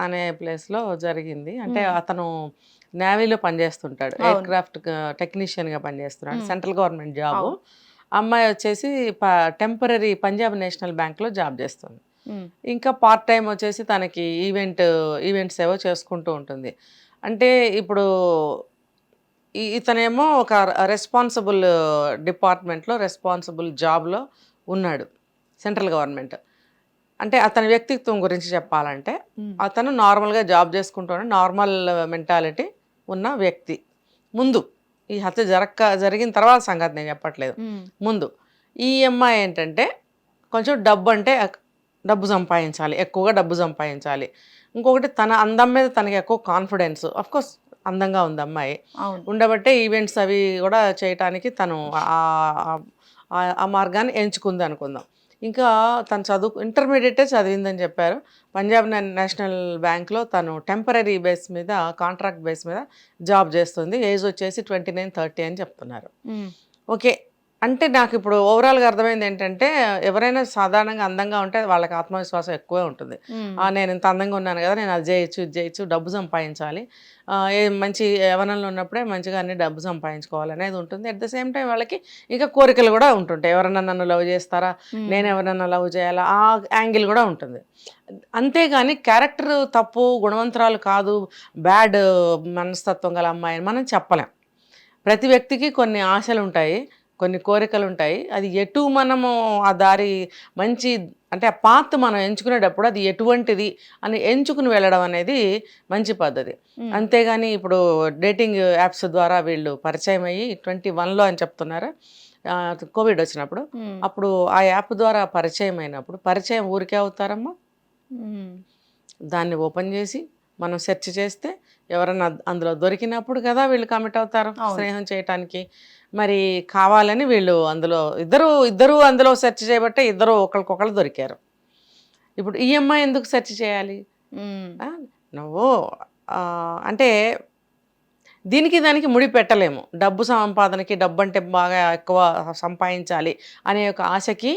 అనే ప్లేస్లో జరిగింది. అంటే అతను నేవీలో పనిచేస్తుంటాడు, ఎయిర్ క్రాఫ్ట్ టెక్నీషియన్గా పనిచేస్తున్నాడు, సెంట్రల్ గవర్నమెంట్ జాబు. అమ్మాయి వచ్చేసి టెంపరరీ పంజాబ్ నేషనల్ బ్యాంక్లో జాబ్ చేస్తుంది. ఇంకా పార్ట్ టైం వచ్చేసి తనకి ఈవెంట్స్ ఏవో చేసుకుంటూ ఉంటుంది. అంటే ఇప్పుడు ఇతనేమో ఒక రెస్పాన్సిబుల్ డిపార్ట్మెంట్లో రెస్పాన్సిబుల్ జాబ్లో ఉన్నాడు, సెంట్రల్ గవర్నమెంట్. అంటే అతని వ్యక్తిత్వం గురించి చెప్పాలంటే అతను నార్మల్గా జాబ్ చేసుకుంటూనే నార్మల్ మెంటాలిటీ ఉన్న వ్యక్తి. ముందు ఈ హత్య జరిగిన తర్వాత సంగతి నేను చెప్పట్లేదు, ముందు ఈ అమ్మాయి ఏంటంటే కొంచెం డబ్బు సంపాదించాలి, ఎక్కువగా డబ్బు సంపాదించాలి. ఇంకొకటి తన అందం మీద తనకి ఎక్కువ కాన్ఫిడెన్స్. కోర్స్ అందంగా ఉంది అమ్మాయి, ఉండబట్టే ఈవెంట్స్ అవి కూడా చేయటానికి తను ఆ మార్గాన్ని ఎంచుకుంది అనుకుందాం. ఇంకా తను ఇంటర్మీడియటే చదివిందని చెప్పారు. పంజాబ్ నేషనల్ బ్యాంక్లో తను టెంపరీ బేస్ మీద, కాంట్రాక్ట్ బేస్ మీద జాబ్ చేస్తుంది. ఏజ్ వచ్చేసి 29-30 అని చెప్తున్నారు. ఓకే, అంటే నాకు ఇప్పుడు ఓవరాల్గా అర్థమైంది ఏంటంటే ఎవరైనా సాధారణంగా అందంగా ఉంటే వాళ్ళకి ఆత్మవిశ్వాసం ఎక్కువే ఉంటుంది. నేను ఇంత అందంగా ఉన్నాను కదా, నేను అది చేయొచ్చు, ఇది చేయొచ్చు, డబ్బు సంపాదించాలి, మంచి యవ్వనంలో ఉన్నప్పుడే మంచిగా అన్ని డబ్బు సంపాదించుకోవాలి అనేది ఉంటుంది. అట్ ద సేమ్ టైం వాళ్ళకి ఇంకా కోరికలు కూడా ఉంటుంటాయి. ఎవరన్నా నన్ను లవ్ చేస్తారా, నేను ఎవరన్నా లవ్ చేయాలా, ఆ యాంగిల్ కూడా ఉంటుంది. అంతేగాని క్యారెక్టర్ తప్పు, గుణవంతరాలు కాదు, బ్యాడ్ మనస్తత్వం గల అమ్మాయి మనం చెప్పలేం. ప్రతి వ్యక్తికి కొన్ని ఆశలు ఉంటాయి, కొన్ని కోరికలు ఉంటాయి. అది ఎటు మనము ఆ దారి మంచి అంటే ఆ పాత్ మనం ఎంచుకునేటప్పుడు అది ఎటువంటిది అని ఎంచుకుని వెళ్ళడం అనేది మంచి పద్ధతి. అంతేగాని ఇప్పుడు డేటింగ్ యాప్స్ ద్వారా వీళ్ళు పరిచయం అయ్యి 21లో అని చెప్తున్నారు, కోవిడ్ వచ్చినప్పుడు. అప్పుడు ఆ యాప్ ద్వారా పరిచయం అయినప్పుడు పరిచయం ఊరికే అవుతారమ్మా. దాన్ని ఓపెన్ చేసి మనం సెర్చ్ చేస్తే ఎవరన్నా అందులో దొరికినప్పుడు కదా వీళ్ళు కమిట్ అవుతారు స్నేహం చేయటానికి. మరి కావాలని వీళ్ళు అందులో ఇద్దరు అందులో సెర్చ్ చేయబట్టే ఇద్దరు ఒకరికొకరు దొరికారు. ఇప్పుడు ఈ అమ్మాయి ఎందుకు సెర్చ్ చేయాలి? నువ్వు అంటే దీనికి దానికి ముడి పెట్టలేము. డబ్బు సంపాదనకి, డబ్బు అంటే బాగా ఎక్కువ సంపాదించాలి అనే ఒక ఆశకి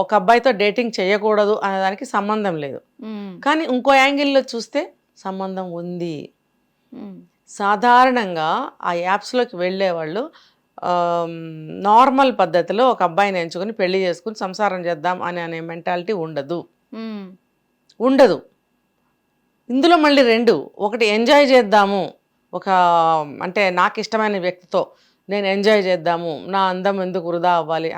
ఒక అబ్బాయితో డేటింగ్ చేయకూడదు అనే దానికి సంబంధం లేదు. కానీ ఇంకో యాంగిల్లో చూస్తే సంబంధం ఉంది. సాధారణంగా ఆ యాప్స్లోకి వెళ్ళేవాళ్ళు నార్మల్ పద్ధతిలో ఒక అబ్బాయిని ఎంచుకొని పెళ్లి చేసుకుని సంసారం చేద్దాం అనే మెంటాలిటీ ఉండదు. ఇందులో మళ్ళీ ఒకటి ఎంజాయ్ చేద్దాము, అంటే నాకు ఇష్టమైన వ్యక్తితో నేను ఎంజాయ్ చేద్దాము, నా అందం ఎందుకు వృధా అవ్వాలి,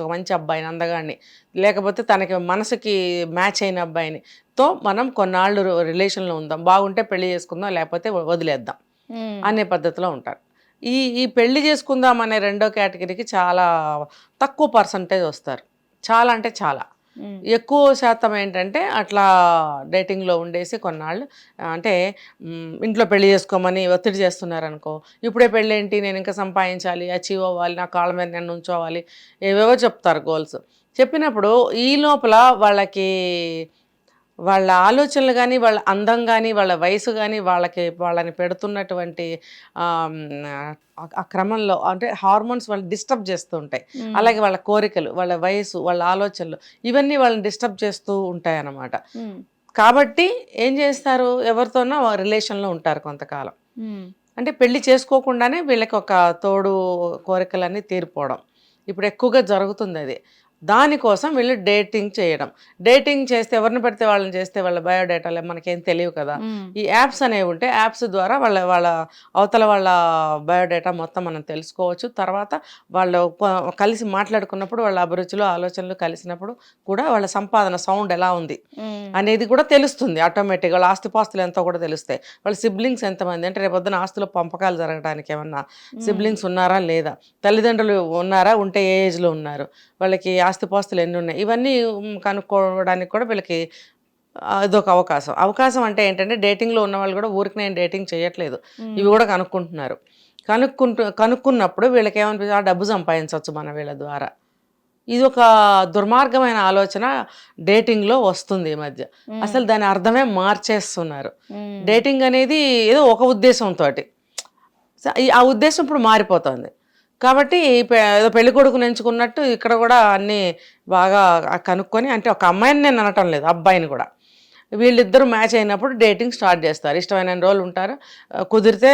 ఒక మంచి అబ్బాయిని, అందగాడిని, లేకపోతే తనకి మనసుకి మ్యాచ్ అయిన అబ్బాయినితో మనం కొన్నాళ్ళు రిలేషన్లో ఉందాం, బాగుంటే పెళ్లి చేసుకుందాం, లేకపోతే వదిలేద్దాం అనే పద్ధతిలో ఉంటారు. ఈ పెళ్లి చేసుకుందాం అనే రెండో కేటగిరీకి చాలా తక్కువ పర్సంటేజ్ వస్తారు. చాలా అంటే చాలా ఎక్కువ శాతం ఏంటంటే అట్లా డేటింగ్లో ఉండేసి కొన్నాళ్ళు అంటే ఇంట్లో పెళ్లి చేసుకోమని ఒత్తిడి చేస్తున్నారనుకో, ఇప్పుడే పెళ్ళి ఏంటి, నేను ఇంకా సంపాదించాలి, అచీవ్ అవ్వాలి, నా కాళ్ళ మీద నేను ఉంచోవాలి, ఏవేవో చెప్తారు గోల్స్. చెప్పినప్పుడు ఈ లోపల వాళ్ళ ఆలోచనలు కానీ, వాళ్ళ అందం కానీ, వాళ్ళ వయసు కానీ, వాళ్ళని పెడుతున్నటువంటి ఆ క్రమంలో అంటే హార్మోన్స్ వాళ్ళని డిస్టర్బ్ చేస్తూ ఉంటాయి. అలాగే వాళ్ళ కోరికలు, వాళ్ళ వయసు, వాళ్ళ ఆలోచనలు ఇవన్నీ వాళ్ళని డిస్టర్బ్ చేస్తూ ఉంటాయి అన్నమాట. కాబట్టి ఏం చేస్తారు, ఎవరితోనో రిలేషన్లో ఉంటారు కొంతకాలం. అంటే పెళ్లి చేసుకోకుండానే వీళ్ళకి ఒక తోడు కోరికలన్నీ తీరిపోవడం ఇప్పుడు ఎక్కువగా జరుగుతుంది. అది దానికోసం వీళ్ళు డేటింగ్ చేస్తే ఎవరిని పడితే వాళ్ళని చేస్తే వాళ్ళ బయోడేటాలు మనకేం తెలియవు కదా. ఈ యాప్స్ అనేవి ఉంటే యాప్స్ ద్వారా వాళ్ళ అవతల వాళ్ళ బయోడేటా మొత్తం మనం తెలుసుకోవచ్చు. తర్వాత వాళ్ళు కలిసి మాట్లాడుకున్నప్పుడు వాళ్ళ అభిరుచులు, ఆలోచనలు కలిసినప్పుడు కూడా వాళ్ళ సంపాదన సౌండ్ ఎలా ఉంది అనేది కూడా తెలుస్తుంది ఆటోమేటిక్గా. వాళ్ళ ఆస్తిపాస్తులు ఎంతో కూడా తెలుస్తాయి. వాళ్ళ సిబ్లింగ్స్ ఎంతమంది, అంటే రేపొద్దున ఆస్తుల పంపకాలు జరగడానికి ఏమన్నా సిబ్లింగ్స్ ఉన్నారా లేదా, తల్లిదండ్రులు ఉన్నారా, ఉంటే ఏ ఏజ్లో ఉన్నారు, వాళ్ళకి ఆస్తిపాస్తులు ఎన్ని ఉన్నాయి, ఇవన్నీ కనుక్కోవడానికి కూడా వీళ్ళకి ఇదొక అవకాశం. అంటే ఏంటంటే డేటింగ్లో ఉన్న వాళ్ళు కూడా ఊరికి నేను డేటింగ్ చేయట్లేదు, ఇవి కూడా కనుక్కుంటున్నారు. కనుక్కున్నప్పుడు వీళ్ళకి ఏమనిపిస్తుంది, ఆ డబ్బు సంపాదించవచ్చు మన వీళ్ళ ద్వారా. ఇది ఒక దుర్మార్గమైన ఆలోచన డేటింగ్లో వస్తుంది ఈ మధ్య. అసలు దాని అర్థమే మార్చేస్తున్నారు. డేటింగ్ అనేది ఏదో ఒక ఉద్దేశంతో, ఆ ఉద్దేశం ఇప్పుడు మారిపోతుంది. కాబట్టి ఏదో పెళ్లి కొడుకుని ఎంచుకున్నట్టు ఇక్కడ కూడా అన్నీ బాగా కనుక్కొని, అంటే ఒక అమ్మాయిని నేను అనటం లేదు, అబ్బాయిని కూడా వీళ్ళిద్దరూ మ్యాచ్ అయినప్పుడు డేటింగ్ స్టార్ట్ చేస్తారు. ఇష్టమైన రోజులు ఉంటారు. కుదిరితే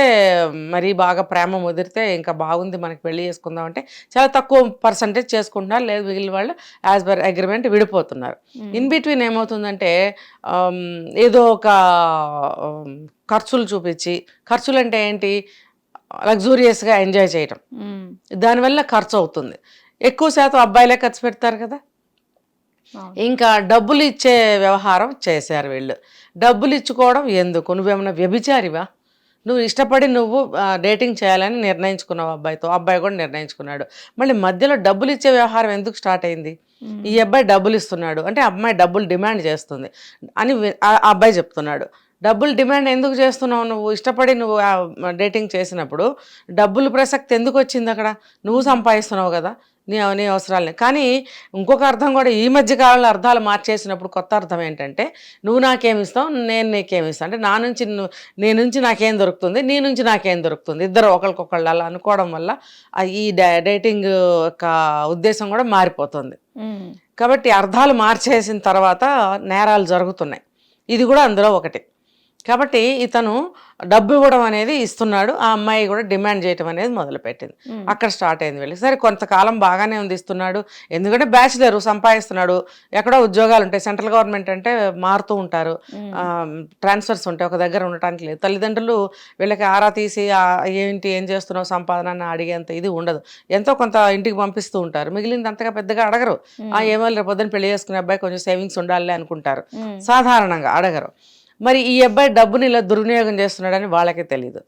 మరీ బాగా ప్రేమ ముదిరితే ఇంకా బాగుంది మనకి పెళ్లి చేసుకుందాం అంటే చాలా తక్కువ పర్సంటేజ్ చేసుకుంటున్నారు. లేదు మిగిలిన వాళ్ళు యాజ్ పర్ అగ్రిమెంట్ విడిపోతున్నారు. ఇన్ బిట్వీన్ ఏమవుతుందంటే ఏదో ఒక ఖర్చులు చూపించి, ఖర్చులు అంటే ఏంటి, లగ్జూరియస్గా ఎంజాయ్ చేయటం, దానివల్ల ఖర్చు అవుతుంది. ఎక్కువ శాతం అబ్బాయిలే ఖర్చు పెడతారు కదా. ఇంకా డబ్బులు ఇచ్చే వ్యవహారం చేశారు వీళ్ళు. డబ్బులు ఇచ్చుకోవడం ఎందుకు? నువ్వేమన్నా వ్యభిచారివా? నువ్వు ఇష్టపడి నువ్వు డేటింగ్ చేయాలని నిర్ణయించుకున్నావు అబ్బాయితో, అబ్బాయి కూడా నిర్ణయించుకున్నాడు. మళ్ళీ మధ్యలో డబ్బులు ఇచ్చే వ్యవహారం ఎందుకు స్టార్ట్ అయింది? ఈ అబ్బాయి డబ్బులు ఇస్తున్నాడు అంటే అమ్మాయి డబ్బులు డిమాండ్ చేస్తుంది అని ఆ అబ్బాయి చెప్తున్నాడు. డబ్బులు డిమాండ్ ఎందుకు చేస్తున్నావు? నువ్వు ఇష్టపడి నువ్వు డేటింగ్ చేసినప్పుడు డబ్బులు ప్రసక్తి ఎందుకు వచ్చింది అక్కడ? నువ్వు సంపాదిస్తున్నావు కదా నీ అవసరాలని. కానీ ఇంకొక అర్థం కూడా ఈ మధ్య కాలంలో అర్థాలు మార్చేసినప్పుడు కొత్త అర్థం ఏంటంటే, నువ్వు నాకేమిస్తావు, నేను నీకేమిస్తాను అంటే నీ నుంచి నాకేం దొరుకుతుంది, నీ నుంచి నాకేం దొరుకుతుంది, ఇద్దరు ఒకరికొకళ్ళు అలా అనుకోవడం వల్ల ఈ డేటింగ్ యొక్క ఉద్దేశం కూడా మారిపోతుంది. కాబట్టి అర్థాలు మార్చేసిన తర్వాత నేరాలు జరుగుతున్నాయి. ఇది కూడా అందులో ఒకటి. కాబట్టి ఇతను డబ్బు ఇవ్వడం అనేది ఇస్తున్నాడు, ఆ అమ్మాయి కూడా డిమాండ్ చేయటం అనేది మొదలుపెట్టింది. అక్కడ స్టార్ట్ అయింది వీళ్ళకి. సరే కొంతకాలం బాగానే ఉంది, ఇస్తున్నాడు, ఎందుకంటే బ్యాచిలర్ సంపాదిస్తున్నాడు, ఎక్కడో ఉద్యోగాలు ఉంటాయి, సెంట్రల్ గవర్నమెంట్ అంటే మారుతూ ఉంటారు, ట్రాన్స్ఫర్స్ ఉంటాయి, ఒక దగ్గర ఉండటానికి లేదు. తల్లిదండ్రులు వీళ్ళకి ఆరా తీసి ఏం చేస్తున్నావు సంపాదన అని అడిగేంత ఇది ఉండదు. ఎంతో కొంత ఇంటికి పంపిస్తూ ఉంటారు, మిగిలింది అంతగా పెద్దగా అడగరు. ఏమో రేపు పొద్దున్న పెళ్లి చేసుకునే అబ్బాయి కొంచెం సేవింగ్స్ ఉండాలి అనుకుంటారు, సాధారణంగా అడగరు. మరి ఈ అబ్బాయి డబ్బుని ఇలా దుర్వినియోగం చేస్తున్నాడని వాళ్ళకే తెలియదు.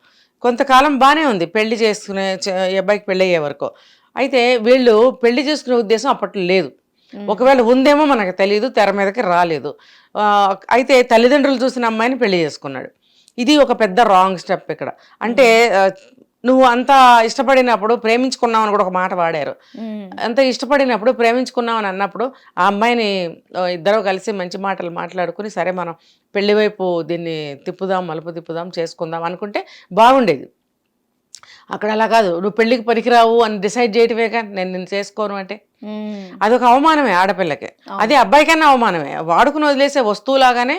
కొంతకాలం బాగానే ఉంది పెళ్లి చేసుకునే ఈ అబ్బాయికి పెళ్ళి అయ్యే వరకు. అయితే వీళ్ళు పెళ్లి చేసుకునే ఉద్దేశం అప్పట్లో లేదు. ఒకవేళ ఉందేమో మనకు తెలియదు, తెర మీదకి రాలేదు. అయితే తల్లిదండ్రులు చూసిన అమ్మాయిని పెళ్లి చేసుకున్నాడు. ఇది ఒక పెద్ద రాంగ్ స్టెప్ ఇక్కడ. అంటే నువ్వు అంత ఇష్టపడినప్పుడు, ప్రేమించుకున్నావు అని కూడా ఒక మాట వాడారు, అంత ఇష్టపడినప్పుడు ప్రేమించుకున్నావు అని అన్నప్పుడు ఆ అమ్మాయిని ఇద్దరు కలిసి మంచి మాటలు మాట్లాడుకుని సరే మనం పెళ్లి వైపు దీన్ని తిప్పుదాం, మలుపు తిప్పుదాం, చేసుకుందాం అనుకుంటే బాగుండేది. అక్కడ అలా కాదు, నువ్వు పెళ్లికి పనికిరావు అని డిసైడ్ చేయటమేగా నేను చేసుకోను అంటే అదొక అవమానమే ఆడపిల్లకి. అదే అబ్బాయికన్నా అవమానమే. వాడుకుని వదిలేసే వస్తువులాగానే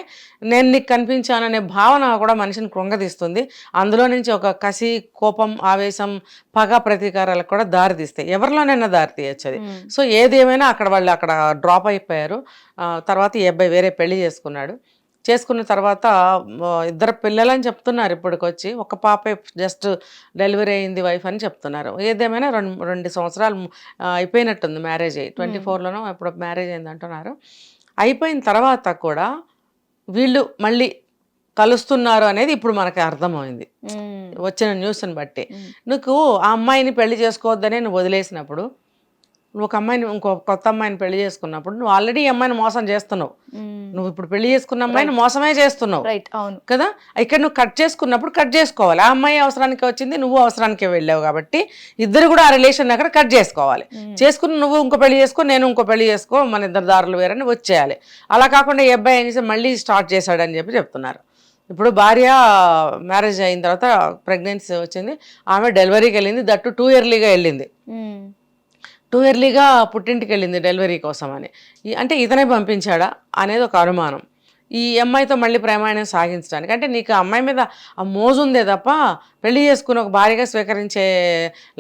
నేను నీకు కనిపించాననే భావన కూడా మనిషిని కృంగదీస్తుంది. అందులో నుంచి ఒక కసి, కోపం, ఆవేశం, పగ, ప్రతీకారాలకు కూడా దారితీస్తాయి. ఎవరిలోనైనా దారి తీయచ్చు అది. సో ఏదేమైనా వాళ్ళు అక్కడ డ్రాప్ అయిపోయారు. తర్వాత ఈ అబ్బాయి వేరే పెళ్లి చేసుకున్న తర్వాత ఇద్దరు పిల్లలని చెప్తున్నారు ఇప్పటికొచ్చి. ఒక పాపే జస్ట్ డెలివరీ అయింది వైఫ్ అని చెప్తున్నారు. ఏదేమైనా 2 సంవత్సరాలు అయిపోయినట్టుంది మ్యారేజ్ అయ్యి, 24లోనో ఎప్పుడో మ్యారేజ్ అయింది అంటున్నారు. అయిపోయిన తర్వాత కూడా వీళ్ళు మళ్ళీ కలుస్తున్నారు అనేది ఇప్పుడు మనకి అర్థమైంది వచ్చిన న్యూస్ని బట్టి. నువ్వు ఆ అమ్మాయిని పెళ్లి చేసుకోవద్దనే నువ్వు వదిలేసినప్పుడు, నువ్వు ఒక అమ్మాయిని ఇంకో కొత్త అమ్మాయిని పెళ్లి చేసుకున్నప్పుడు నువ్వు ఆల్రెడీ ఈ అమ్మాయిని మోసం చేస్తున్నావు. నువ్వు ఇప్పుడు పెళ్లి చేసుకున్న అమ్మాయిని మోసమే చేస్తున్నావు కదా. ఇక్కడ నువ్వు కట్ చేసుకున్నప్పుడు కట్ చేసుకోవాలి. ఆ అమ్మాయి అవసరానికి వచ్చింది, నువ్వు అవసరానికి వెళ్ళావు, కాబట్టి ఇద్దరు కూడా ఆ రిలేషన్ అక్కడ కట్ చేసుకోవాలి. చేసుకుని నువ్వు ఇంకో పెళ్లి చేసుకో, నేను ఇంకో పెళ్లి చేసుకో, మన ఇద్దరు దారులు వేరని వచ్చేయాలి. అలా కాకుండా ఈ అబ్బాయి ఏం చేసి మళ్ళీ స్టార్ట్ చేశాడని చెప్తున్నారు. ఇప్పుడు భార్య మ్యారేజ్ అయిన తర్వాత ప్రెగ్నెన్సీ వచ్చింది, ఆమె డెలివరీకి వెళ్ళింది, దట్టు 2 ఇయర్లీగా వెళ్ళింది. 2 ఇయర్లీగా పుట్టింటికి వెళ్ళింది డెలివరీ కోసం అని. అంటే ఇతనే పంపించాడా అనేది ఒక అనుమానం. ఈ అమ్మాయితో మళ్ళీ ప్రేమాయణం సాగించడానికి. అంటే నీకు అమ్మాయి మీద ఆ మోజు ఉందే తప్ప పెళ్లి చేసుకుని ఒక భార్యగా స్వీకరించే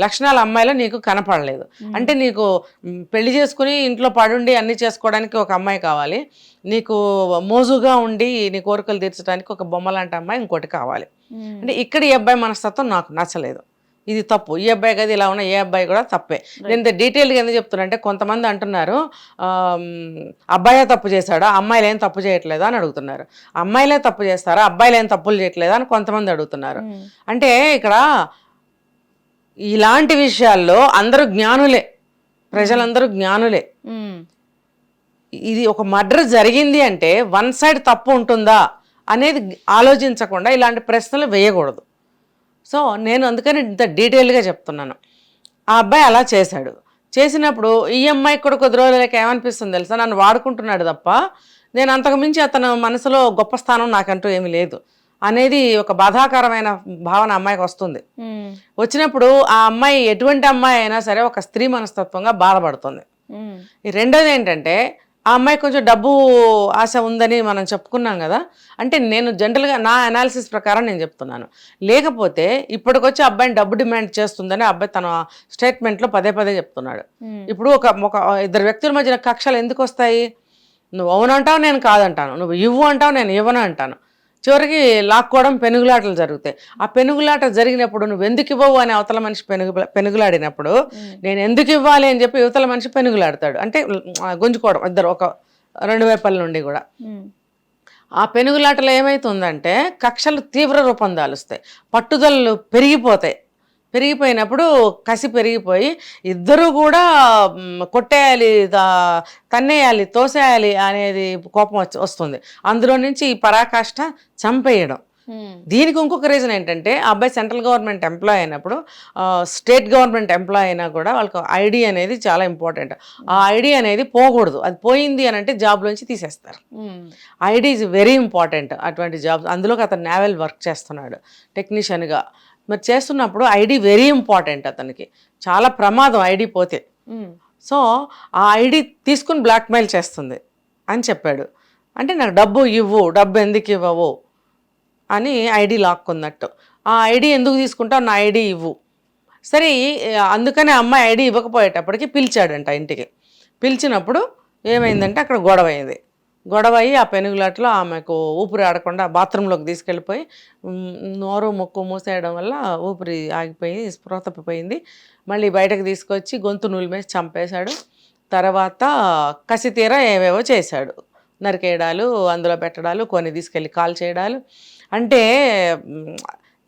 లక్షణాలు అమ్మాయిలో నీకు కనపడలేదు. అంటే నీకు పెళ్లి చేసుకుని ఇంట్లో పడుండి అన్నీ చేసుకోవడానికి ఒక అమ్మాయి కావాలి, నీకు మోజుగా ఉండి నీ కోరికలు తీర్చడానికి ఒక బొమ్మ లాంటి అమ్మాయి ఇంకోటి కావాలి. అంటే ఇక్కడ ఈ అబ్బాయి మనస్తత్వం నాకు నచ్చలేదు. ఇది తప్పు. ఈ అబ్బాయి కదా ఇలా ఉన్న ఏ అబ్బాయి కూడా తప్పే. నేను డీటెయిల్గా ఎందుకు చెప్తున్నా అంటే, కొంతమంది అంటున్నారు అబ్బాయే తప్పు చేశాడా, అమ్మాయిలు ఏం తప్పు చేయట్లేదా అని అడుగుతున్నారు. అమ్మాయిలే తప్పు చేస్తారా, అబ్బాయిలు ఏం తప్పులు చేయట్లేదా అని కొంతమంది అడుగుతున్నారు. అంటే ఇక్కడ ఇలాంటి విషయాల్లో అందరూ జ్ఞానులే, ప్రజలందరూ జ్ఞానులే. ఇది ఒక మర్డర్ జరిగింది అంటే వన్ సైడ్ తప్పు ఉంటుందా అనేది ఆలోచించకుండా ఇలాంటి ప్రశ్నలు వేయకూడదు. సో నేను అందుకని ఇంత డీటెయిల్గా చెప్తున్నాను. ఆ అబ్బాయి అలా చేశాడు. చేసినప్పుడు ఈ అమ్మాయికి కూడా కొద్ది రోజులకి ఏమనిపిస్తుంది తెలుసా, నన్ను వాడుకుంటున్నాడు తప్ప నేను అంతకుమించి అతను మనసులో గొప్ప స్థానం నాకంటూ ఏమీ లేదు అనేది ఒక బాధాకరమైన భావన అమ్మాయికి వస్తుంది. వచ్చినప్పుడు ఆ అమ్మాయి ఎటువంటి అమ్మాయి అయినా సరే ఒక స్త్రీ మనస్తత్వంగా బాధపడుతుంది. రెండోది ఏంటంటే, ఆ అమ్మాయి కొంచెం డబ్బు ఆశ ఉందని మనం చెప్పుకున్నాం కదా. అంటే నేను జనరల్గా నా అనాలిసిస్ ప్రకారం నేను చెప్తున్నాను. లేకపోతే ఇప్పటికొచ్చి అబ్బాయిని డబ్బు డిమాండ్ చేస్తుందని అబ్బాయి తన స్టేట్మెంట్లో పదే పదే చెప్తున్నాడు. ఇప్పుడు ఒక ఇద్దరు వ్యక్తుల మధ్యన కక్షలు ఎందుకు వస్తాయి? నువ్వు అవునంటావు, నేను కాదంటాను, నువ్వు ఇవ్వు అంటావు, నేను ఇవ్వను అంటాను. చివరికి లాక్కోవడం, పెనుగులాటలు జరుగుతాయి. ఆ పెనుగులాట జరిగినప్పుడు నువ్వు ఎందుకు ఇవ్వవు అని అవతల మనిషి పెనుగులాడినప్పుడు నేను ఎందుకు ఇవ్వాలి అని చెప్పి యువతల మనిషి పెనుగులాడతాడు. అంటే గుంజుకోవడం ఇద్దరు ఒక రెండు వైపుల నుండి కూడా. ఆ పెనుగులాటలో ఏమవుతుందంటే కక్షలు తీవ్ర రూపం దాలుస్తాయి, పట్టుదలలు పెరిగిపోయినప్పుడు కసి పెరిగిపోయి ఇద్దరు కూడా కొట్టేయాలి, తన్నేయాలి, తోసేయాలి అనేది కోపం వస్తుంది. అందులో నుంచి ఈ పరాకాష్ట చంపేయడం. దీనికి ఇంకొక రీజన్ ఏంటంటే అబ్బాయి సెంట్రల్ గవర్నమెంట్ ఎంప్లాయ్ అయినప్పుడు, స్టేట్ గవర్నమెంట్ ఎంప్లాయ్ అయినా కూడా వాళ్ళకి ఐడి అనేది చాలా ఇంపార్టెంట్. ఆ ఐడి అనేది పోకూడదు. అది పోయింది అని అంటే జాబ్లోంచి తీసేస్తారు. ఐడి ఈజ్ వెరీ ఇంపార్టెంట్ అటువంటి జాబ్స్. అందులోకి అతను నేవల్ వర్క్ చేస్తున్నాడు టెక్నీషియన్గా. మరి చేస్తున్నప్పుడు ఐడి వెరీ ఇంపార్టెంట్, అతనికి చాలా ప్రమాదం ఐడి పోతే. సో ఆ ఐడి తీసుకుని బ్లాక్మెయిల్ చేస్తుంది అని చెప్పాడు. అంటే నాకు డబ్బు ఇవ్వు, డబ్బు ఎందుకు ఇవ్వవు అని ఐడి లాక్కున్నట్టు. ఆ ఐడి ఎందుకు తీసుకుంటావు, నా ఐడి ఇవ్వు. సరే అందుకని అమ్మాయి ఐడి ఇవ్వకపోయేటప్పటికి పిలిచాడంట ఇంటికి. పిలిచినప్పుడు ఏమైందంటే అక్కడ గొడవ అయింది. గొడవ అయ్యి ఆ పెనుగులాటలో ఆమెకు ఊపిరి ఆడకుండా బాత్రూంలోకి తీసుకెళ్ళిపోయి నోరు ముక్కు మూసేయడం వల్ల ఊపిరి ఆగిపోయి స్పృహ తప్పిపోయింది. మళ్ళీ బయటకు తీసుకొచ్చి గొంతు నూలిమేసి చంపేశాడు. తర్వాత కసి తీర ఏవేవో చేశాడు, నరికేయడాలు, అందులో పెట్టడాలు, కొన్ని తీసుకెళ్ళి కాల్ చేయడాలు. అంటే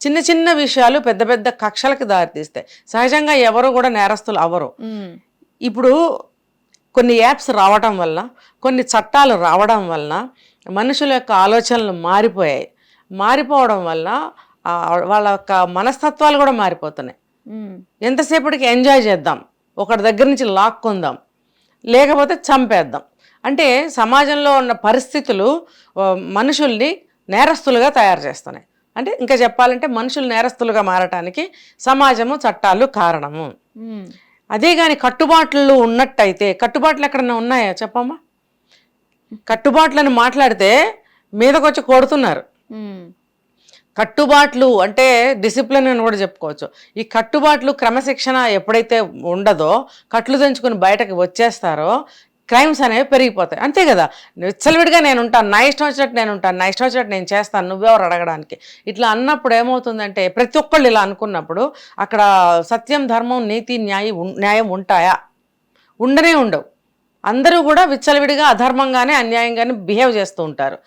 చిన్న చిన్న విషయాలు పెద్ద పెద్ద కక్షలకు దారితీస్తాయి. సహజంగా ఎవరు కూడా నేరస్తులు అవ్వరు. ఇప్పుడు కొన్ని యాప్స్ రావడం వల్ల, కొన్ని చట్టాలు రావడం వలన మనుషుల యొక్క ఆలోచనలు మారిపోవడం వల్ల వాళ్ళ యొక్క మనస్తత్వాలు కూడా మారిపోతున్నాయి. ఎంతసేపటికి ఎంజాయ్ చేద్దాం, ఒకటి దగ్గర నుంచి లాక్కుందాం, లేకపోతే చంపేద్దాం. అంటే సమాజంలో ఉన్న పరిస్థితులు మనుషుల్ని నేరస్తులుగా తయారు చేస్తున్నాయి. అంటే ఇంకా చెప్పాలంటే మనుషులు నేరస్తులుగా మారటానికి సమాజము, చట్టాలు కారణము. అదే కానీ కట్టుబాట్లు ఉన్నట్టయితే, కట్టుబాట్లు ఎక్కడన్నా ఉన్నాయా చెప్పమ్మా? కట్టుబాట్లను మాట్లాడితే మీదకొచ్చి కొడుతున్నారు. కట్టుబాట్లు అంటే డిసిప్లిన్ అని కూడా చెప్పుకోవచ్చు. ఈ కట్టుబాట్లు, క్రమశిక్షణ ఎప్పుడైతే ఉండదో, కట్లు తెంచుకుని బయటకు వచ్చేస్తారో క్రైమ్స్ అనేవి పెరిగిపోతాయి. అంతే కదా, విచ్చలవిడిగా నేను ఉంటాను, నా ఇష్టం వచ్చినట్టు నేను ఉంటాను, నా ఇష్టం వచ్చినట్టు నేను చేస్తాను, నువ్వెవరు అడగడానికి, ఇట్లా అన్నప్పుడు ఏమవుతుందంటే ప్రతి ఒక్కళ్ళు ఇలా అనుకున్నప్పుడు అక్కడ సత్యం, ధర్మం, నీతి, న్యాయం ఉంటాయా? ఉండనే ఉండవు. అందరూ కూడా విచ్చలవిడిగా అధర్మంగానే, అన్యాయంగానే బిహేవ్ చేస్తూ ఉంటారు.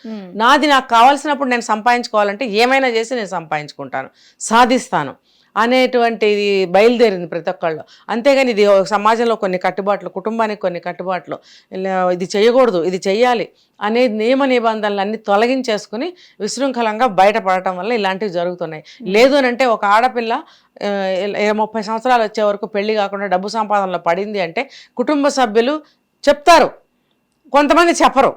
నాకు కావాల్సినప్పుడు నేను సంపాదించుకోవాలంటే ఏమైనా చేసి నేను సంపాదించుకుంటాను, సాధిస్తాను అనేటువంటిది బయలుదేరింది ప్రతి ఒక్కళ్ళు. అంతేగాని ఇది సమాజంలో కొన్ని కట్టుబాట్లు, కుటుంబానికి కొన్ని కట్టుబాట్లు, ఇది చేయకూడదు, ఇది చెయ్యాలి అనే నియమ నిబంధనలు అన్నీ తొలగించేసుకుని విశృంఖలంగా బయటపడటం వల్ల ఇలాంటివి జరుగుతున్నాయి. లేదు అని అంటే ఒక ఆడపిల్ల 30 సంవత్సరాలు వచ్చే వరకు పెళ్లి కాకుండా డబ్బు సంపాదనలో పడింది అంటే కుటుంబ సభ్యులు చెప్తారు, కొంతమంది చెప్పరు.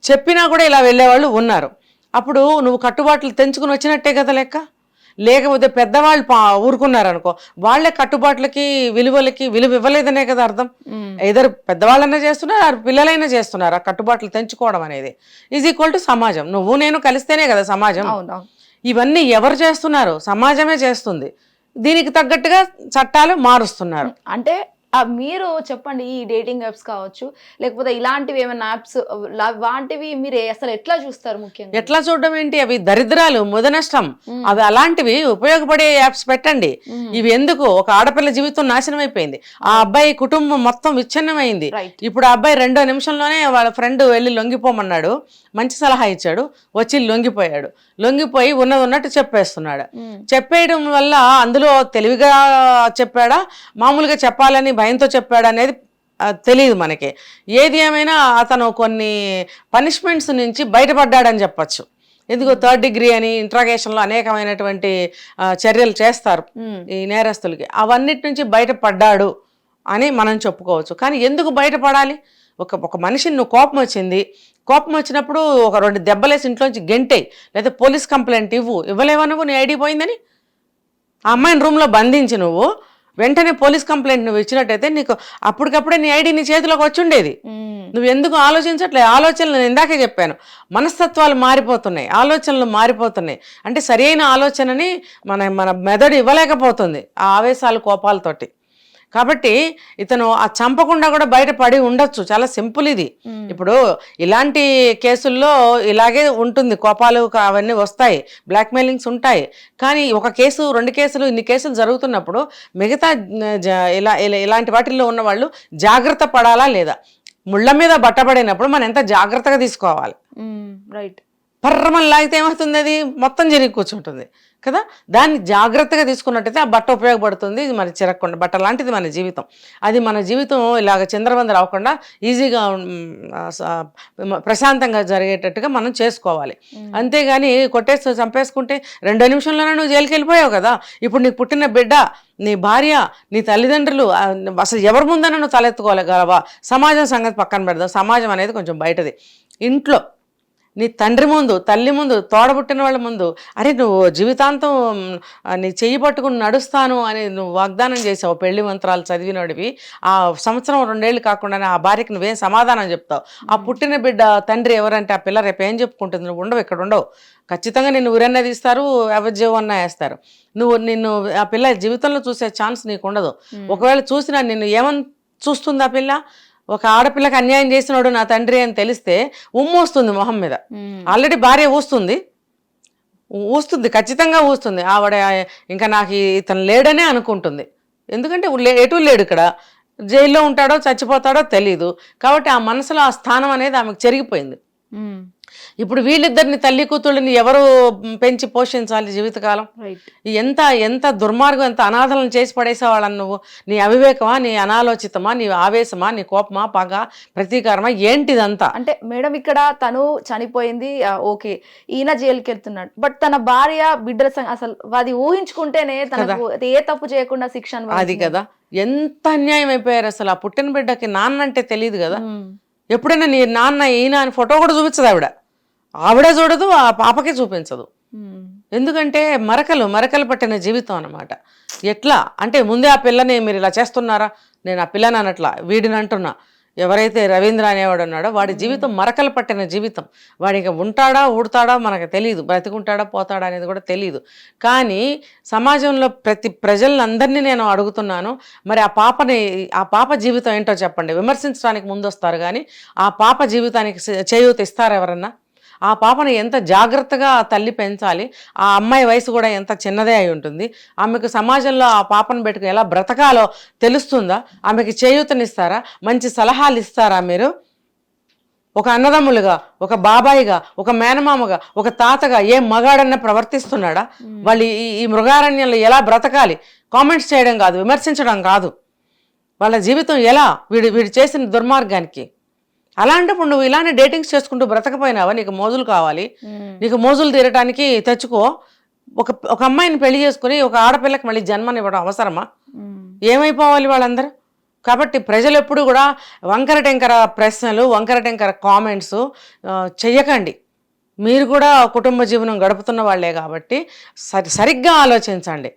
చెప్పినా కూడా ఇలా వెళ్ళేవాళ్ళు ఉన్నారు. అప్పుడు నువ్వు కట్టుబాట్లు తెంచుకుని వచ్చినట్టే కదా లెక్క. లేకపోతే పెద్దవాళ్ళు ఊరుకున్నారనుకో, వాళ్ళే కట్టుబాట్లకి, విలువలకి విలువ ఇవ్వలేదనే కదా అర్థం. ఇద్దరు పెద్దవాళ్ళైనా చేస్తున్నారు, పిల్లలైనా చేస్తున్నారు. ఆ కట్టుబాట్లు తెంచుకోవడం అనేది ఈజ్ ఈక్వల్ టు సమాజం. నువ్వు నేను కలిస్తేనే కదా సమాజం. ఇవన్నీ ఎవరు చేస్తున్నారు? సమాజమే చేస్తుంది. దీనికి తగ్గట్టుగా చట్టాలు మారుస్తున్నారు. అంటే మీరు చెప్పండి, ఈ డేటింగ్ యాప్స్ కావచ్చు, లేకపోతే ఇలాంటివి ఏమైనా యాప్స్ వాటివి మీరు అసలు ఎట్లా చూస్తారు? ముఖ్యంగా ఎట్లా చూడడం ఏంటి, అవి దరిద్రాలు, ముదనష్టం. అవి అలాంటివి ఉపయోగపడే యాప్స్ పెట్టండి. ఇవి ఎందుకు? ఒక ఆడపిల్ల జీవితం నాశనం అయిపోయింది, ఆ అబ్బాయి కుటుంబం మొత్తం విచ్ఛిన్నమైంది. ఇప్పుడు ఆ అబ్బాయి 2వ నిమిషంలోనే వాళ్ళ ఫ్రెండ్ వెళ్ళి లొంగిపోమన్నాడు, మంచి సలహా ఇచ్చాడు, వచ్చి లొంగిపోయి ఉన్నట్టు చెప్పేస్తున్నాడు. చెప్పేయడం వల్ల అందులో తెలివిగా చెప్పాడా, మామూలుగా చెప్పాలని భయంతో చెప్పాడా అనేది తెలియదు మనకి. ఏది ఏమైనా అతను కొన్ని పనిష్మెంట్స్ నుంచి బయటపడ్డాడని చెప్పచ్చు. ఎందుకు 3rd డిగ్రీ అని ఇంట్రాగేషన్లో అనేకమైనటువంటి చర్యలు చేస్తారు ఈ నేరస్తులకి. అవన్నిటి నుంచి బయటపడ్డాడు అని మనం చెప్పుకోవచ్చు. కానీ ఎందుకు బయటపడాలి? ఒక మనిషిని నువ్వు కోపం వచ్చినప్పుడు ఒక 2 దెబ్బలేసి ఇంట్లోంచి గెంటేయి, లేదా పోలీస్ కంప్లైంట్ ఇవ్వలేవా? నువ్వు నీ ఐడి పోయిందని ఆ అమ్మాయిని రూమ్లో బంధించి నువ్వు వెంటనే పోలీస్ కంప్లైంట్ నువ్వు ఇచ్చినట్టయితే నీకు అప్పటికప్పుడే నీ ఐడి నీ చేతిలోకి వచ్చి ఉండేది. నువ్వు ఎందుకు ఆలోచించట్లేదు? ఆలోచనలు నేను ఇందాకే చెప్పాను, మనస్తత్వాలు మారిపోతున్నాయి, ఆలోచనలు మారిపోతున్నాయి. అంటే సరైన ఆలోచనని మన మెదడు ఇవ్వలేకపోతుంది ఆ ఆవేశాలు కోపాలతోటి. కాబట్టి ఇతను ఆ చంపకుండా కూడా బయట పడి ఉండొచ్చు. చాలా సింపుల్ ఇది. ఇప్పుడు ఇలాంటి కేసుల్లో ఇలాగే ఉంటుంది, కోపాలు అవన్నీ వస్తాయి, బ్లాక్మెయిలింగ్స్ ఉంటాయి. కానీ ఒక కేసు 2 కేసులు ఇన్ని కేసులు జరుగుతున్నప్పుడు మిగతా ఇలాంటి వాటిల్లో ఉన్న వాళ్ళు జాగ్రత్త పడాలా లేదా? ముళ్ళ మీద బట్టబడినప్పుడు మనం ఎంత జాగ్రత్తగా తీసుకోవాలి. రైట్. పర్రమని లాగితే ఏమవుతుంది? అది మొత్తం జరిగి కూర్చుంటుంది కదా. దాన్ని జాగ్రత్తగా తీసుకున్నట్టయితే ఆ బట్ట ఉపయోగపడుతుంది. ఇది మన చిరక్కుండా బట్ట లాంటిది మన జీవితం. అది మన జీవితం ఇలాగ చిందరవందర అవ్వకుండా ఈజీగా ప్రశాంతంగా జరిగేటట్టుగా మనం చేసుకోవాలి. అంతేగాని కొట్టేసి చంపేసుకుంటే 2 నిమిషంలోనే నువ్వు జైలుకి వెళ్ళిపోయావు కదా. ఇప్పుడు నీకు పుట్టిన బిడ్డ, నీ భార్య, నీ తల్లిదండ్రులు, అసలు ఎవరి ముందన్నా నువ్వు తలెత్తుకోగలవా? సమాజం సంగతి పక్కన పెడదాం. సమాజం అనేది కొంచెం బయటది. ఇంట్లో నీ తండ్రి ముందు, తల్లి ముందు, తోడబుట్టిన వాళ్ళ ముందు, అరే నువ్వు జీవితాంతం నీ చెయ్యి పట్టుకుని నడుస్తాను అని నువ్వు వాగ్దానం చేసావు, పెళ్లి మంత్రాలు చదివినడివి. ఆ సంవత్సరం 2 ఏళ్ళు కాకుండానే ఆ భార్యకి నువ్వేం సమాధానం చెప్తావు? ఆ పుట్టిన బిడ్డ తండ్రి ఎవరంటే ఆ పిల్ల రేపు ఏం చెప్పుకుంటుంది? నువ్వు ఉండవు, ఇక్కడ ఉండవు. ఖచ్చితంగా నిన్ను ఊరన్నా తీస్తారు, ఎవజ్జీవన్నా వేస్తారు. నిన్ను ఆ పిల్ల జీవితంలో చూసే ఛాన్స్ నీకు ఉండదు. ఒకవేళ చూసినా నిన్ను ఏమని చూస్తుంది ఆ పిల్ల? ఒక ఆడపిల్లకి అన్యాయం చేసినాడు నా తండ్రి అని తెలిస్తే వస్తుంది మొహం మీద. ఆల్రెడీ భార్య ఊస్తుంది, ఖచ్చితంగా ఊస్తుంది. ఆవిడ ఇంకా నాకు ఇతను లేడనే అనుకుంటుంది. ఎందుకంటే ఎటు లేడు, ఇక్కడ జైల్లో ఉంటాడో చచ్చిపోతాడో తెలీదు. కాబట్టి ఆ మనసులో ఆ స్థానం అనేది ఆమెకు చెరిగిపోయింది. ఇప్పుడు వీళ్ళిద్దరిని తల్లి కూతుళ్ళని ఎవరు పెంచి పోషించాలి జీవితకాలం? ఎంత ఎంత దుర్మార్గం, ఎంత అనాథలను చేసి పడేసేవాళ్ళని నువ్వు. నీ అవివేకమా, నీ అనాలోచితమా, నీ ఆవేశమా, నీ కోపమా, పగ, ప్రతీకారమా, ఏంటిదంతా? అంటే మేడం ఇక్కడ తను చనిపోయింది, ఓకే, ఈయన జైలుకి వెళ్తున్నాడు. బట్ తన భార్య బిడ్డల అసలు అది ఊహించుకుంటేనే తనకు ఏ తప్పు చేయకుండా శిక్ష. అది కదా, ఎంత అన్యాయం అయిపోయారు అసలు. ఆ పుట్టిన బిడ్డకి నాన్న అంటే తెలియదు కదా. ఎప్పుడైనా నీ నాన్న ఈయన అని ఫోటో కూడా చూపించదు ఆవిడ చూడదు, ఆ పాపకి చూపించదు. ఎందుకంటే మరకలు పట్టిన జీవితం అన్నమాట. ఎట్లా అంటే ముందే ఆ పిల్లని మీరు ఇలా చేస్తున్నారా? నేను ఆ పిల్లని అనట్లా, వీడిని అంటున్నా. ఎవరైతే రవీంద్ర అనేవాడు ఉన్నాడో వాడి జీవితం మరకలు పట్టిన జీవితం. వాడికి ఉంటాడా ఊడతాడా మనకు తెలియదు, బ్రతికుంటాడా పోతాడా అనేది కూడా తెలియదు. కానీ సమాజంలో ప్రజలందరినీ నేను అడుగుతున్నాను, మరి ఆ పాప జీవితం ఏంటో చెప్పండి. విమర్శించడానికి ముందొస్తారు కానీ ఆ పాప జీవితానికి చేయూత ఇస్తారు ఎవరన్నా? ఆ పాపను ఎంత జాగ్రత్తగా ఆ తల్లి పెంచాలి. ఆ అమ్మాయి వయసు కూడా ఎంత చిన్నదే అయి ఉంటుంది. ఆమెకు సమాజంలో ఆ పాపను పెట్టుకుని ఎలా బ్రతకాలో తెలుస్తుందా? ఆమెకి చేయూతనిస్తారా? మంచి సలహాలు ఇస్తారా మీరు? ఒక అన్నదమ్ములుగా, ఒక బాబాయిగా, ఒక మేనమామగా, ఒక తాతగా ఏ మగాడన్నా ప్రవర్తిస్తున్నాడా? వాళ్ళు ఈ మృగారణ్యంలో ఎలా బ్రతకాలి? కామెంట్స్ చేయడం కాదు, విమర్శించడం కాదు, వాళ్ళ జీవితం ఎలా వీడు చేసిన దుర్మార్గానికి. అలాంటప్పుడు నువ్వు ఇలానే డేటింగ్స్ చేసుకుంటూ బ్రతకపోయినావా? నీకు మోజులు కావాలి, నీకు మోజులు తీరటానికి తెచ్చుకో. ఒక అమ్మాయిని పెళ్లి చేసుకుని ఒక ఆడపిల్లకి మళ్ళీ జన్మనివ్వడం అవసరమా? ఏమైపోవాలి వాళ్ళందరూ? కాబట్టి ప్రజలు ఎప్పుడు కూడా వంకర టెంకర ప్రశ్నలు, వంకర టెంకర కామెంట్స్ చెయ్యకండి. మీరు కూడా కుటుంబ జీవనం గడుపుతున్న వాళ్ళే కాబట్టి సరిగ్గా ఆలోచించండి.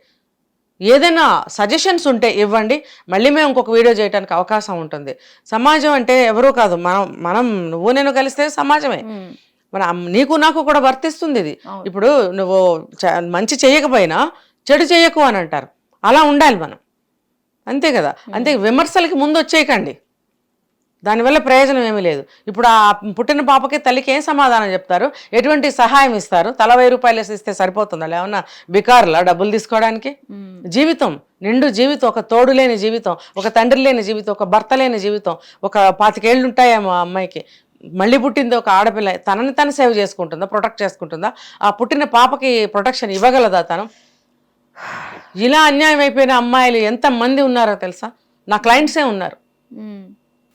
ఏదైనా సజెషన్స్ ఉంటే ఇవ్వండి, మళ్ళీ మేము ఇంకొక వీడియో చేయడానికి అవకాశం ఉంటుంది. సమాజం అంటే ఎవరూ కాదు, మనం నువ్వు నేను కలిస్తే సమాజమే. నీకు నాకు కూడా వర్తిస్తుంది ఇది. ఇప్పుడు నువ్వు మంచి చేయకపోయినా చెడు చేయకు అని అంటారు, అలా ఉండాలి మనం, అంతే కదా. అంతే, విమర్శలకి ముందు వచ్చేయకండి, దానివల్ల ప్రయోజనం ఏమీ లేదు. ఇప్పుడు ఆ పుట్టిన పాపకి తల్లికి ఏం సమాధానం చెప్తారు? ఎటువంటి సహాయం ఇస్తారు? తల 1000 రూపాయలు ఇస్తే సరిపోతుందా? ఏమన్నా బికారులా డబ్బులు తీసుకోవడానికి? జీవితం నిండు జీవితం, ఒక తోడు లేని జీవితం, ఒక తండ్రి లేని జీవితం, ఒక భర్త లేని జీవితం, ఒక 25 ఏళ్ళు ఉంటాయేమో ఆ అమ్మాయికి. మళ్ళీ పుట్టింది ఒక ఆడపిల్ల, తనని తను సేవ్ చేసుకుంటుందా, ప్రొటెక్ట్ చేసుకుంటుందా? ఆ పుట్టిన పాపకి ప్రొటెక్షన్ ఇవ్వగలదా తను? ఇలా అన్యాయం అయిపోయిన అమ్మాయిలు ఎంతమంది ఉన్నారో తెలుసా? నా క్లయింట్సే ఉన్నారు.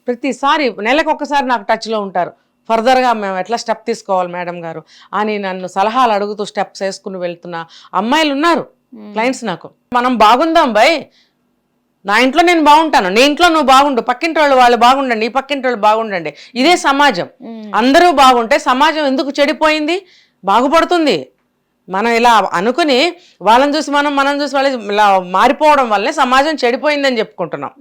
ప్రతిసారి నెలకు ఒక్కసారి నాకు టచ్లో ఉంటారు. ఫర్దర్గా మేము ఎట్లా స్టెప్ తీసుకోవాలి మేడం గారు అని నన్ను సలహాలు అడుగుతూ స్టెప్స్ వేసుకుని వెళ్తున్న అమ్మాయిలు ఉన్నారు క్లయింట్స్ నాకు. మనం బాగుందాం బై, నా ఇంట్లో నేను బాగుంటాను, నీ ఇంట్లో నువ్వు బాగుండు, పక్కింటి వాళ్ళు బాగుండండి, ఈ పక్కింటి వాళ్ళు బాగుండండి. ఇదే సమాజం. అందరూ బాగుంటే సమాజం ఎందుకు చెడిపోయింది? బాగుపడుతుంది. మనం ఇలా అనుకుని వాళ్ళని చూసి మనం చూసి వాళ్ళు ఇలా మారిపోవడం వల్లే సమాజం చెడిపోయిందని చెప్పుకుంటున్నాం.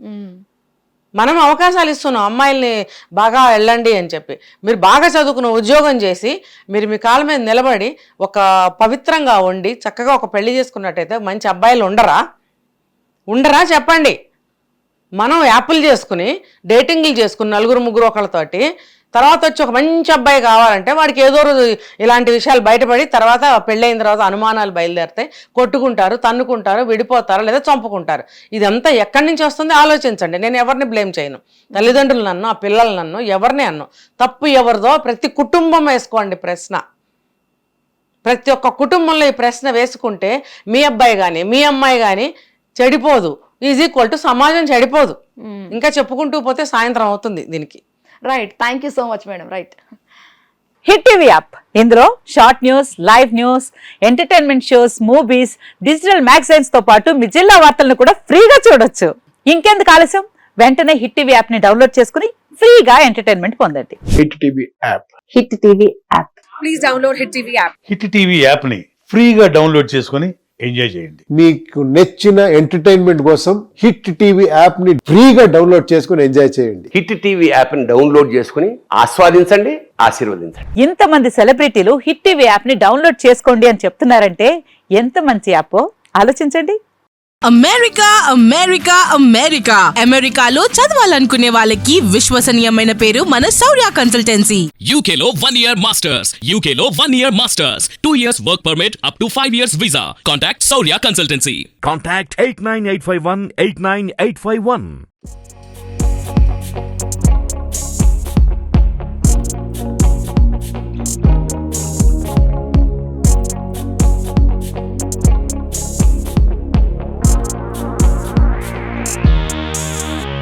మనం అవకాశాలు ఇస్తున్నాం అమ్మాయిల్ని బాగా వెళ్ళండి అని చెప్పి. మీరు బాగా చదువుకున్న ఉద్యోగం చేసి మీరు మీ కాళ్ళ మీద నిలబడి ఒక పవిత్రంగా ఉండి చక్కగా ఒక పెళ్లి చేసుకున్నట్టయితే మంచి అబ్బాయిలు ఉండరా చెప్పండి. మనం యాప్లు చేసుకుని డేటింగ్లు చేసుకుని నలుగురు ముగ్గురు ఒకళ్ళతోటి తర్వాత వచ్చి ఒక మంచి అబ్బాయి కావాలంటే వాడికి ఏదో రోజు ఇలాంటి విషయాలు బయటపడి తర్వాత పెళ్ళైన తర్వాత అనుమానాలు బయలుదేరుతాయి, కొట్టుకుంటారు, తన్నుకుంటారు, విడిపోతారు, లేదా చంపుకుంటారు. ఇదంతా ఎక్కడి నుంచి వస్తుంది ఆలోచించండి. నేను ఎవరిని బ్లేమ్ చేయను, తల్లిదండ్రులు నన్ను, ఆ పిల్లలు నన్ను, ఎవరిని అన్ను. తప్పు ఎవరిదో ప్రతి కుటుంబం వేసుకోండి ప్రశ్న. ప్రతి ఒక్క కుటుంబంలో ఈ ప్రశ్న వేసుకుంటే మీ అబ్బాయి కానీ మీ అమ్మాయి కానీ చెడిపోదు, = సమాజం చెడిపోదు. ఇంకా చెప్పుకుంటూ పోతే సాయంత్రం అవుతుంది దీనికి. Right, thank you so much madam. Right. Hit TV app, ఇందులో short news, live news, entertainment shows, movies, digital magazines తో పాటు మీ జిల్లా వార్తలను కూడా ఫ్రీగా చూడొచ్చు. ఇంకెందుకు ఆలస్యం, వెంటనే హిట్ టీవీ యాప్ ని డౌన్లోడ్ చేసుకుని ఫ్రీగా ఎంటర్టైన్మెంట్ పొందండి. Hit TV app. Hit TV app. Please download hit TV app. Hit TV app ని ఫ్రీగా డౌన్లోడ్ చేసుకొని ఎంజాయ్ చేయండి. మీకు నచ్చిన ఎంటర్టైన్మెంట్ కోసం హిట్ టీవీ యాప్ ని ఫ్రీగా డౌన్లోడ్ చేసుకుని ఎంజాయ్ చేయండి. హిట్ టీవీ యాప్ ని డౌన్లోడ్ చేసుకుని ఆస్వాదించండి, ఆశీర్వదించండి. ఇంతమంది సెలబ్రిటీలు హిట్ టీవీ యాప్ ని డౌన్లోడ్ చేసుకోండి అని చెప్తున్నారంటే ఎంత మంచి యాప్ ఆలోచించండి. అమెరికాలో చదవాలనుకునే వాళ్ళకి విశ్వసనీయమైన పేరు మన శౌర్య కన్సల్టెన్సీ. UK లో 1 year masters. UK లో 1 year masters. 2 years work permit up to 5 years visa. Contact Saurya Consultancy. Contact 89851 89851.